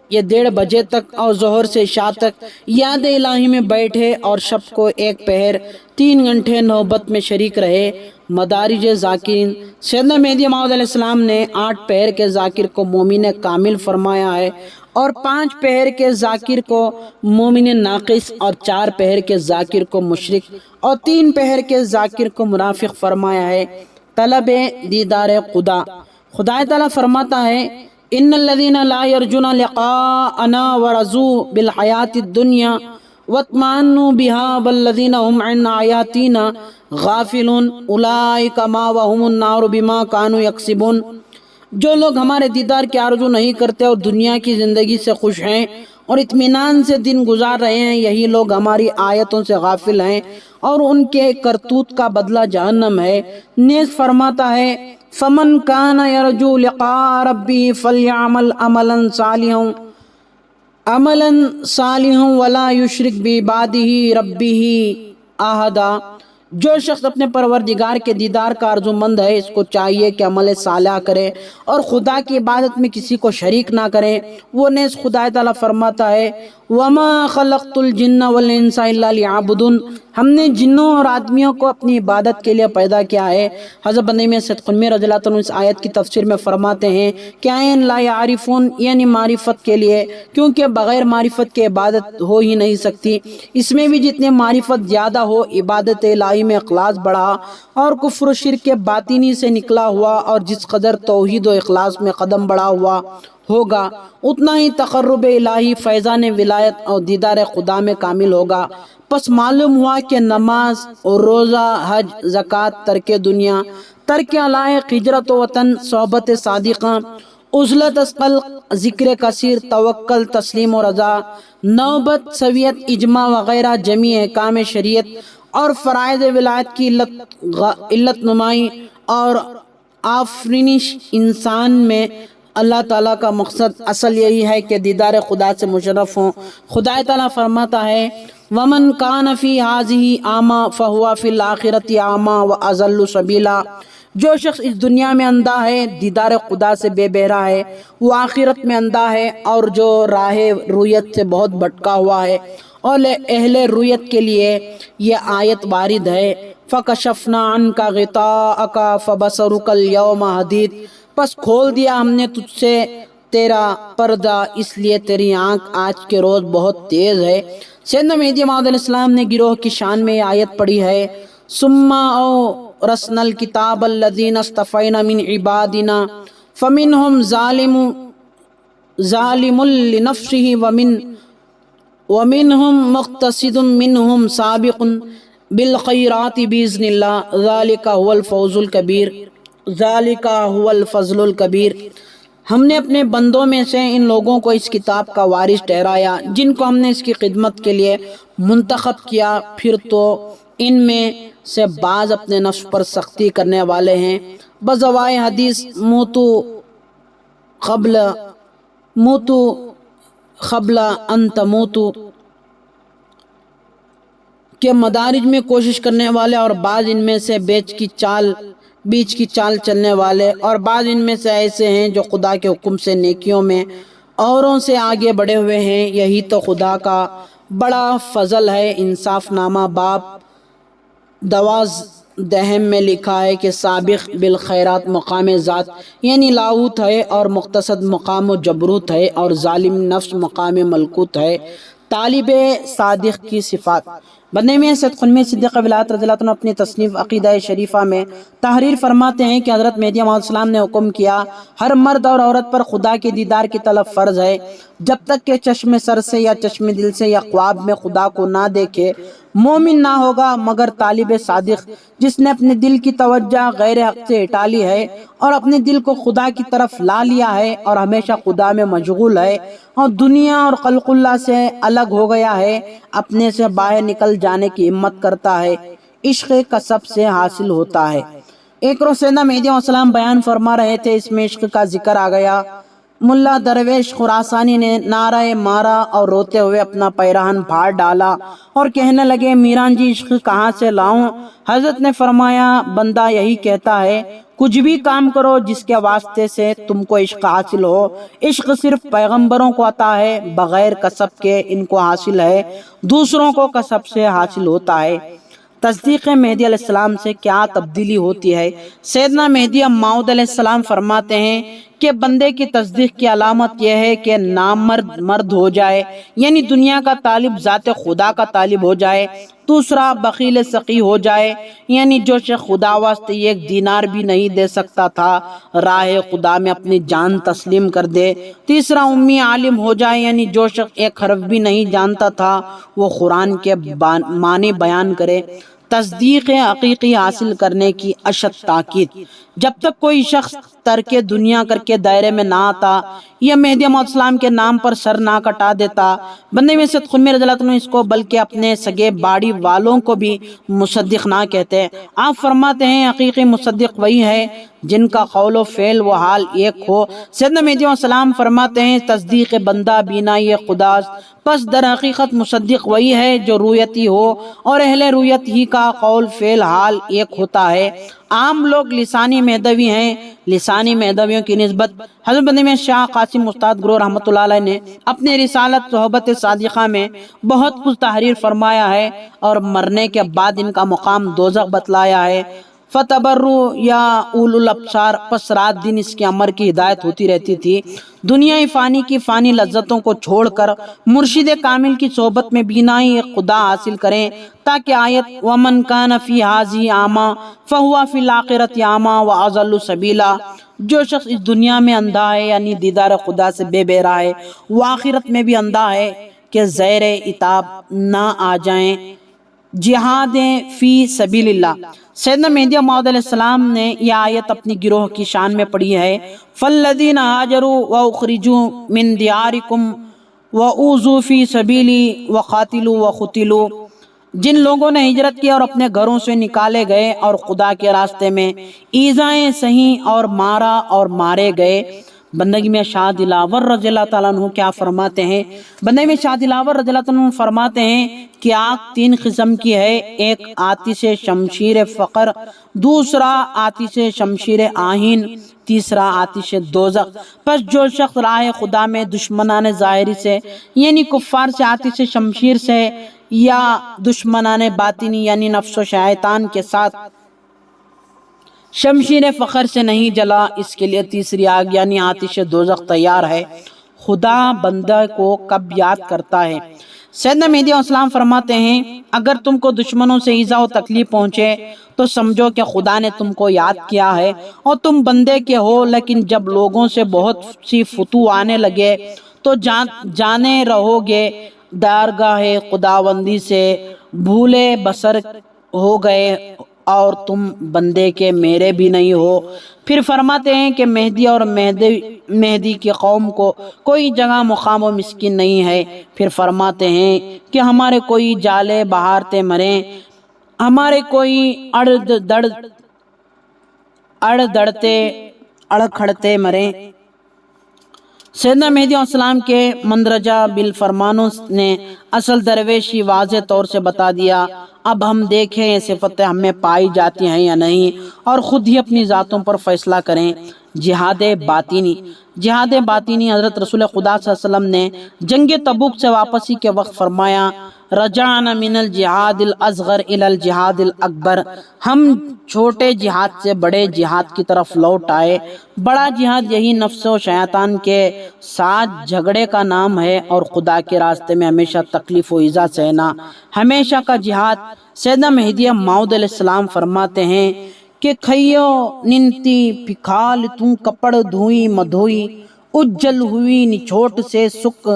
یا 1:30 بجے تک، اور ظہر سے عشاء تک یاد الہی میں بیٹھے، اور شب کو 1 پہر 3 گھنٹے نوبت میں شریک رہے۔ مدارج ذاکرین۔ سیدنا مہدی موعود علیہ السلام نے 8 پہر کے ذاکر کو مومن کامل فرمایا ہے، اور 5 پہر کے ذاکر کو مومن ناقص، اور 4 پہر کے ذاکر کو مشرک، اور 3 پہر کے ذاکر کو منافق فرمایا ہے۔ طلب دیدار خدا۔ خدا تعالیٰ فرماتا ہے ان الذين لا يرجون لقاءنا ورضوا بالحیات الدنیا واطمأنوا بها والذین هم عن آیاتنا غافلون اولئک مأواهم النار بما كانوا یکسبون۔ جو لوگ ہمارے دیدار کی آرزو نہیں کرتے اور دنیا کی زندگی سے خوش ہیں اور اطمینان سے دن گزار رہے ہیں، یہی لوگ ہماری آیتوں سے غافل ہیں، اور ان کے کرتوت کا بدلہ جہنم ہے۔ نیز فرماتا ہے فمن کان یرجو لقاء ربہ فلیعمل عملا صالحا ولا یشرک بعبادہ ربہ احدا۔ جو شخص اپنے پروردگار کے دیدار کا آرزو مند ہے، اس کو چاہیے کہ عمل صالح کرے اور خدا کی عبادت میں کسی کو شریک نہ کرے۔ وہ نیز خدا تعالیٰ فرماتا ہے وما خلقت الجن والانس الا لیعبدون۔ ہم نے جنوں اور آدمیوں کو اپنی عبادت کے لیے پیدا کیا ہے۔ حضرت بندہ میں صدق قمی رضی اللہ عنہ اس آیت کی تفسیر میں فرماتے ہیں کہ عین لا یعرفون، یعنی معرفت کے لیے، کیونکہ بغیر معرفت کے عبادت ہو ہی نہیں سکتی۔ اس میں بھی جتنے معرفت زیادہ ہو، عبادت الہی میں اخلاص بڑھا اور کفر و شرک کے باطنی سے نکلا ہوا، اور جس قدر توحید و اخلاص میں قدم بڑھا ہوا ہوگا اتنا ہی تقرب الہی، فیضان ولایت اور دیدار خدا میں کامل ہوگا۔ پس معلوم ہوا کہ نماز اور روزہ، حج، زکوٰۃ، ترک دنیا، ترک علائق، ہجرت و وطن، صحبت صادقہ، عزلت ثقل، ذکر کثیر، توکل، تسلیم و رضا، نوبت، سویت، اجماع وغیرہ جمیع احکام شریعت اور فرائض ولایت کی علت نمائی اور آفرینش انسان میں اللہ تعالیٰ کا مقصد اصل یہی ہے کہ دیدار خدا سے مشرف ہوں۔ خدا تعالیٰ فرماتا ہے وَمَنْ كَانَ فِي هَذِهِ أَعْمَىٰ فَهُوَ فِي الْآخِرَةِ أَعْمَىٰ وَأَضَلُّ سَبِيلًا۔ جو شخص اس دنیا میں اندھا ہے، دیدار خدا سے بے بہرا ہے، وہ آخرت میں اندھا ہے، اور جو راہ رویت سے بہت بھٹکا ہوا ہے۔ اور اہل رویت کے لیے یہ آیت وارد ہے فَكَشَفْنَا عَنْكَ غِطَاءَكَ فَبَصَرُكَ الْيَوْمَ حَدِيدٌ۔ پس کھول دیا ہم نے تجھ سے تیرا پردہ، اس لیے تیری آنکھ آج کے روز بہت تیز ہے۔ سیدنا مہدی موعود علیہ السلام نے گروہ کی شان میں یہ آیت پڑھی ہے ثم اورثنا الکتاب الذین اصطفینا من عبادنا فمنهم ظالم لنفسه ومنهم مقتصد منهم سابق بالخیرات باذن اللہ ذالک هو الفوز الکبیر ذالک هو الفضل الکبیر۔ ہم نے اپنے بندوں میں سے ان لوگوں کو اس کتاب کا وارث ٹھہرایا جن کو ہم نے اس کی خدمت کے لیے منتخب کیا، پھر تو ان میں سے بعض اپنے نفس پر سختی کرنے والے ہیں۔ بضوائے حدیث موتو قبل ان تموتو کے مدارج میں کوشش کرنے والے، اور بعض ان میں سے بیچ کی چال چلنے والے، اور بعض ان میں سے ایسے ہیں جو خدا کے حکم سے نیکیوں میں اوروں سے آگے بڑھے ہوئے ہیں۔ یہی تو خدا کا بڑا فضل ہے۔ انصاف نامہ باب 12 میں لکھا ہے کہ سابق بالخیرات مقام ذات یعنی لاہوت ہے، اور مقتصد مقام و جبروت ہے، اور ظالم نفس مقام ملکوت ہے۔ طالب صادق کی صفات۔ بندے میں سید خلمی صدیق ولایت رضی اللہ عنہ اپنی تصنیف عقیدہ شریفہ میں تحریر فرماتے ہیں کہ حضرت مہدی علیہ السلام نے حکم کیا ہر مرد اور عورت پر خدا کے دیدار کی طلب فرض ہے، جب تک کہ چشم سر سے یا چشم دل سے یا خواب میں خدا کو نہ دیکھے مومن نہ ہوگا مگر طالب صادق جس نے اپنے دل کی توجہ غیر حق سے ہٹا لی ہے اور اپنے دل کو خدا کی طرف لا لیا ہے اور ہمیشہ خدا میں مشغول ہے اور دنیا اور خلق اللہ سے الگ ہو گیا ہے، اپنے سے باہر نکل جانے کی ہمت کرتا ہے، عشق کسب سے حاصل ہوتا ہے۔ ایک روز سیدنا مہدی علیہ السلام بیان فرما رہے تھے، اس میں عشق کا ذکر آ گیا۔ ملا درویش خراسانی نے نعرہ مارا اور روتے ہوئے اپنا پیراہن پھاڑ ڈالا اور کہنے لگے میران جی عشق کہاں سے لاؤں؟ حضرت نے فرمایا بندہ یہی کہتا ہے کچھ بھی کام کرو جس کے واسطے سے تم کو عشق حاصل ہو، عشق صرف پیغمبروں کو عطا ہے، بغیر کسب کے ان کو حاصل ہے، دوسروں کو کسب سے حاصل ہوتا ہے۔ تصدیق مہدی علیہ السلام سے کیا تبدیلی ہوتی ہے؟ سیدنا مہدی موعود علیہ السلام فرماتے ہیں کہ بندے کی تصدیق کی علامت یہ ہے کہ نامرد مرد ہو جائے، یعنی دنیا کا طالب ذات خدا کا طالب ہو جائے، دوسرا بخیل سقی ہو جائے، یعنی جو شخص خدا واسطے ایک دینار بھی نہیں دے سکتا تھا راہ خدا میں اپنی جان تسلیم کر دے، تیسرا امی عالم ہو جائے، یعنی جو شخص ایک حرف بھی نہیں جانتا تھا وہ قرآن کے معنی بیان کرے۔ تصدیق حقیقی حاصل کرنے کی اشد تاکید، جب تک کوئی شخص ترک دنیا کر کے دائرے میں نہ آتا یا مہدی علیہ السلام کے نام پر سر نہ کٹا دیتا، بندے میں سید خلمی رضی اللہ عنہ اس کو بلکہ اپنے سگے باڑی والوں کو بھی مصدق نہ کہتے۔ آپ فرماتے ہیں حقیقی مصدق وہی ہے جن کا قول و فعل و حال ایک ہو۔ سیدنا مہدی علیہ السلام فرماتے ہیں تصدیق بندہ بینائی خدا، پس در حقیقت مصدق وہی ہے جو رویتی ہو اور اہل رویت ہی کا قول فعل حال ایک ہوتا ہے۔ عام لوگ لسانی مہدوی ہیں، لسانی مہدویوں کی نسبت حضرت بندے میں شاہ قاسم استاد گرو رحمۃ اللہ علیہ نے اپنے رسالت صحبت صادقہ میں بہت کچھ تحریر فرمایا ہے اور مرنے کے بعد ان کا مقام دوزخ بتلایا ہے۔ فتبرو یا اول الابصار، پس رات دن اس کے امر کی ہدایت ہوتی رہتی تھی۔ دنیا فانی کی فانی لذتوں کو چھوڑ کر مرشد کامل کی صحبت میں بینائی خدا حاصل کریں تاکہ آیت ومن کان فی ھذہ اعمی فہو فی الآخرۃ اعمی واضل سبیلا، جو شخص اس دنیا میں اندھا ہے یعنی دیدار خدا سے بے بہرا ہے وہ آخرت میں بھی اندھا ہے کہ زیر عتاب نہ آ جائیں۔ جہاد فی سبیل اللہ، سیدنا مہدی موعود علیہ السلام نے یہ آیت اپنی گروہ کی شان میں پڑھی ہے، فالذین ہاجروا واخرجوا من دیارکم واوذوا فی سبیلی وقاتلوا وقتلوا، جن لوگوں نے ہجرت کی اور اپنے گھروں سے نکالے گئے اور خدا کے راستے میں ایذائیں سہیں اور مارا اور مارے گئے۔ بندگی میں شاہ دلاور رضی اللہ تعالیٰ عنہ کیا فرماتے ہیں؟ بندگی میں شاہ دلاور رضی اللہ عنہ فرماتے ہیں کہ آگ تین قسم کی ہے، ایک آتش شمشیر فقر، دوسرا آتش شمشیر آہین، تیسرا آتش دوزخ۔ پس جو شخص راہ خدا میں دشمنان ظاہری سے یعنی کفار سے آتش شمشیر سے یا دشمنان باطنی یعنی نفس و شیطان کے ساتھ شمشیر فخر سے نہیں جلا، اس کے لیے تیسری آگ یعنی آتش دوزخ تیار ہے۔ خدا بندہ کو کب یاد کرتا ہے؟ سیدنا مہدی علیہ السلام فرماتے ہیں اگر تم کو دشمنوں سے ایذا و تکلیف پہنچے تو سمجھو کہ خدا نے تم کو یاد کیا ہے اور تم بندے کے ہو، لیکن جب لوگوں سے بہت سی فتوح آنے لگے تو جانے رہو گے دارگاہ خداوندی سے بھولے بسر ہو گئے اور تم بندے کے میرے بھی نہیں ہو۔ پھر فرماتے ہیں کہ مہدی اور مہدی کی قوم کو کوئی جگہ مقام و مسکین نہیں ہے۔ پھر فرماتے ہیں کہ ہمارے کوئی جالے بہارتے مریں، ہمارے کوئی اڑ کھڑتے مریں۔ سیدنا مہدی علیہ السلام کے مندرجہ بالفرمانوں نے اصل درویشی واضح طور سے بتا دیا۔ اب ہم دیکھیں یہ صفتیں ہمیں پائی جاتی ہیں یا نہیں اور خود ہی اپنی ذاتوں پر فیصلہ کریں۔ جہاد باطنی، جہاد باطنی حضرت رسول خدا صلی اللہ علیہ وسلم نے جنگ تبوک سے واپسی کے وقت فرمایا، رجعنا من الجہاد الاصغر الى الجہاد الاکبر، ہم چھوٹے جہاد سے بڑے جہاد کی طرف لوٹ آئے۔ بڑا جہاد یہی نفس و شیطان کے ساتھ جھگڑے کا نام ہے اور خدا کے راستے میں ہمیشہ تکلیف و ایذا سہنا ہمیشہ کا جہاد۔ سیدنا مہدی موعود علیہ السلام فرماتے ہیں کہ کھیو ننتی پکھال توں کپڑ دھوئی مدھوئی، اجل ہوئی نچوٹ سے سکھ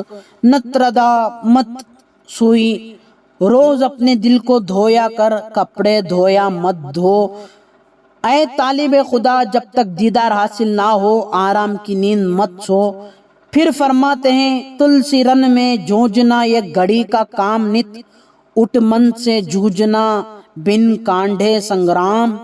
نتردا مت سوئی، روز اپنے دل کو دھویا کر کپڑے دھویا مت دھو۔ اے طالب خدا، جب تک دیدار حاصل نہ ہو آرام کی نیند مت سو۔ پھر فرماتے ہیں تلسی رن میں جھونجنا یہ گھڑی کا کام نت، اٹھ من سے جھوجنا بن کانڈھے سنگرام۔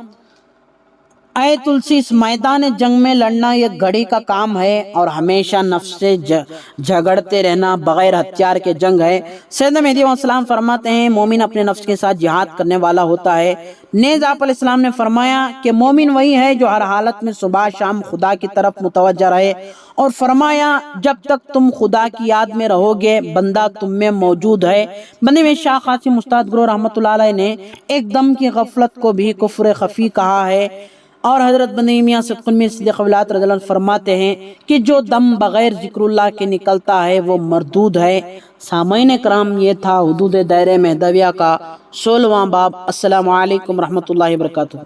اے تلسی، اس میدان جنگ میں لڑنا یہ گھڑی کا کام ہے اور ہمیشہ نفس سے جھگڑتے رہنا بغیر ہتھیار کے جنگ ہے۔ سیدنا مہدی علیہ السلام فرماتے ہیں مومن اپنے نفس کے ساتھ جہاد کرنے والا ہوتا ہے۔ نیز آپ علیہ السلام نے فرمایا کہ مومن وہی ہے جو ہر حالت میں صبح شام خدا کی طرف متوجہ رہے، اور فرمایا جب تک تم خدا کی یاد میں رہو گے بندہ تم میں موجود ہے۔ بندے میں شاہ قاسم استاد گرو رحمۃ اللہ علیہ نے ایک دم کی غفلت کو بھی کفر خفی کہا ہے، اور حضرت بندے میاں صدق المی صدیق ولایت رضی اللہ عنہ فرماتے ہیں کہ جو دم بغیر ذکر اللہ کے نکلتا ہے وہ مردود ہے۔ سامعین کرام، یہ تھا حدود دائرہ مہدویہ کا 16واں باب۔ السلام علیکم رحمۃ اللہ وبرکاتہ۔